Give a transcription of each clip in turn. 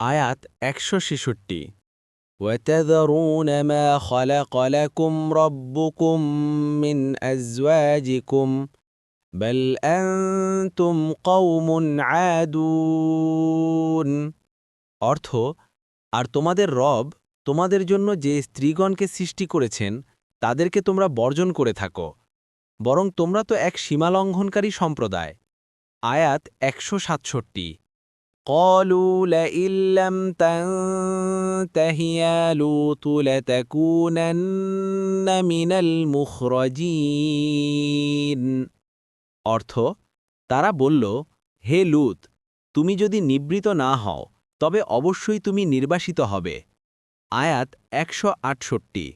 আয়াত ১৬৬ وَتَذَرُونَ مَا خَلَقَ لَكُمْ رَبُّكُمْ مِنْ أَزْوَاجِكُمْ بَلْ أَنْتُمْ قَوْمٌ عَادُونَ অর্থ, আর তোমাদের রব তোমাদের জন্য যে স্ত্রীগণকে সৃষ্টি করেছেন তাদেরকে তোমরা বর্জন করে থাকো, বরং তোমরা তো এক সীমালঙ্ঘনকারী সম্প্রদায়। আয়াত ১৬৭ قالوا لئن لم تنته يا لوط لتكونن من المخرجين অর্থ, তারা বলল, হে লূত, তুমি যদি নিবৃত না হও তবে অবশ্যই তুমি নির্বাসিত হবে। আয়াত ১৬৮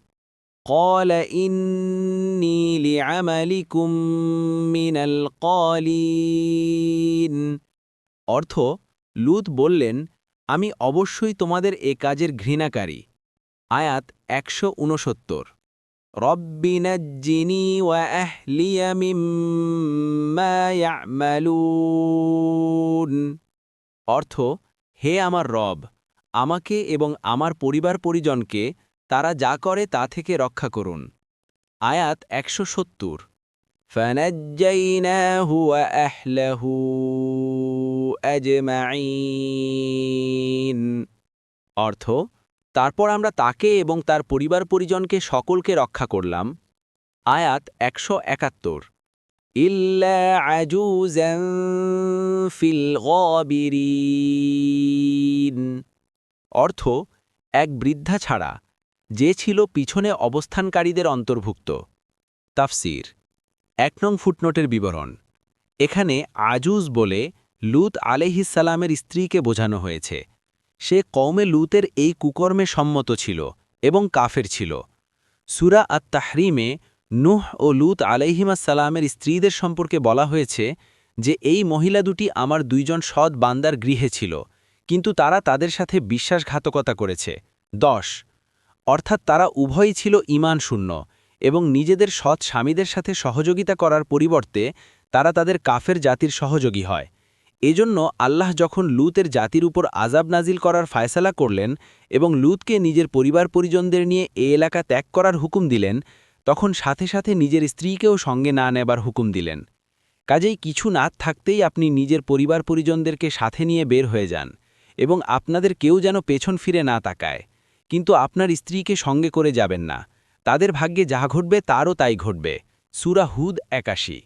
قال إني لعملكم من القالين অর্থ, লূত বললেন, আমি অবশ্যই তোমাদের এ কাজের ঘৃণাকারী। আয়াত ১৬৯ রব্বি নাজ্জিনি ওয়া আহলিয়া মিম্মা ইয়ামালুন অর্থ, হে আমার রব, আমাকে এবং আমার পরিবার পরিজনকে তারা যা করে তা থেকে রক্ষা করুন। আয়াত ১৭০ فَنَجَّيْنَاهُ وَأَهْلَهُ أَجْمَعِينَ অর্থ, তারপর আমরা তাকে এবং তার পরিবার পরিজনকে সকলকে রক্ষা করলাম। আয়াত ১৭১ ইল্লা আজুজান ফিল গাবিরিন অর্থ, এক বৃদ্ধা ছাড়া, যে ছিল পিছনে অবস্থানকারীদের অন্তর্ভুক্ত। তাফসির ১ নং ফুটনোটের বিবরণ। এখানে আজুজ বলে লূত আলাইহিসসালামের স্ত্রীকে বোঝানো হয়েছে। সে কওমে লূতের এই কুকর্মে সম্মত ছিল এবং কাফের ছিল। সূরা আত-তাহরিমে নূহ ও লূত আলাইহিমাসসালামের স্ত্রীদের সম্পর্কে বলা হয়েছে যে এই মহিলা দুটি আমার দুইজন সৎ বান্দার গৃহে ছিল, কিন্তু তারা তাদের সাথে বিশ্বাসঘাতকতা করেছে। ১০ অর্থাৎ তারা উভয়ই ছিল ঈমান শূন্য এবং নিজেদের সৎ স্বামীদের সাথে সহযোগিতা করার পরিবর্তে তারা তাদের কাফের জাতির সহযোগী হয়। এজন্য আল্লাহ যখন লূতের জাতির উপর আযাব নাজিল করার ফায়সালা করলেন এবং লূতকে নিজের পরিবার পরিজনদের নিয়ে এ এলাকা ত্যাগ করার হুকুম দিলেন, তখন সাথে সাথে নিজের স্ত্রীকেও সঙ্গে না নেবার হুকুম দিলেন। কাজেই কিছু না থাকতেই আপনি নিজের পরিবার পরিজনদেরকে সাথে নিয়ে বের হয়ে যান এবং আপনাদের কেউ যেন পেছন ফিরে না তাকায়, কিন্তু আপনার স্ত্রীকে সঙ্গে করে যাবেন না। তাদের ভাগ্যে যা ঘটবে তারও তাই ঘটবে। সূরা হুদ ৮১।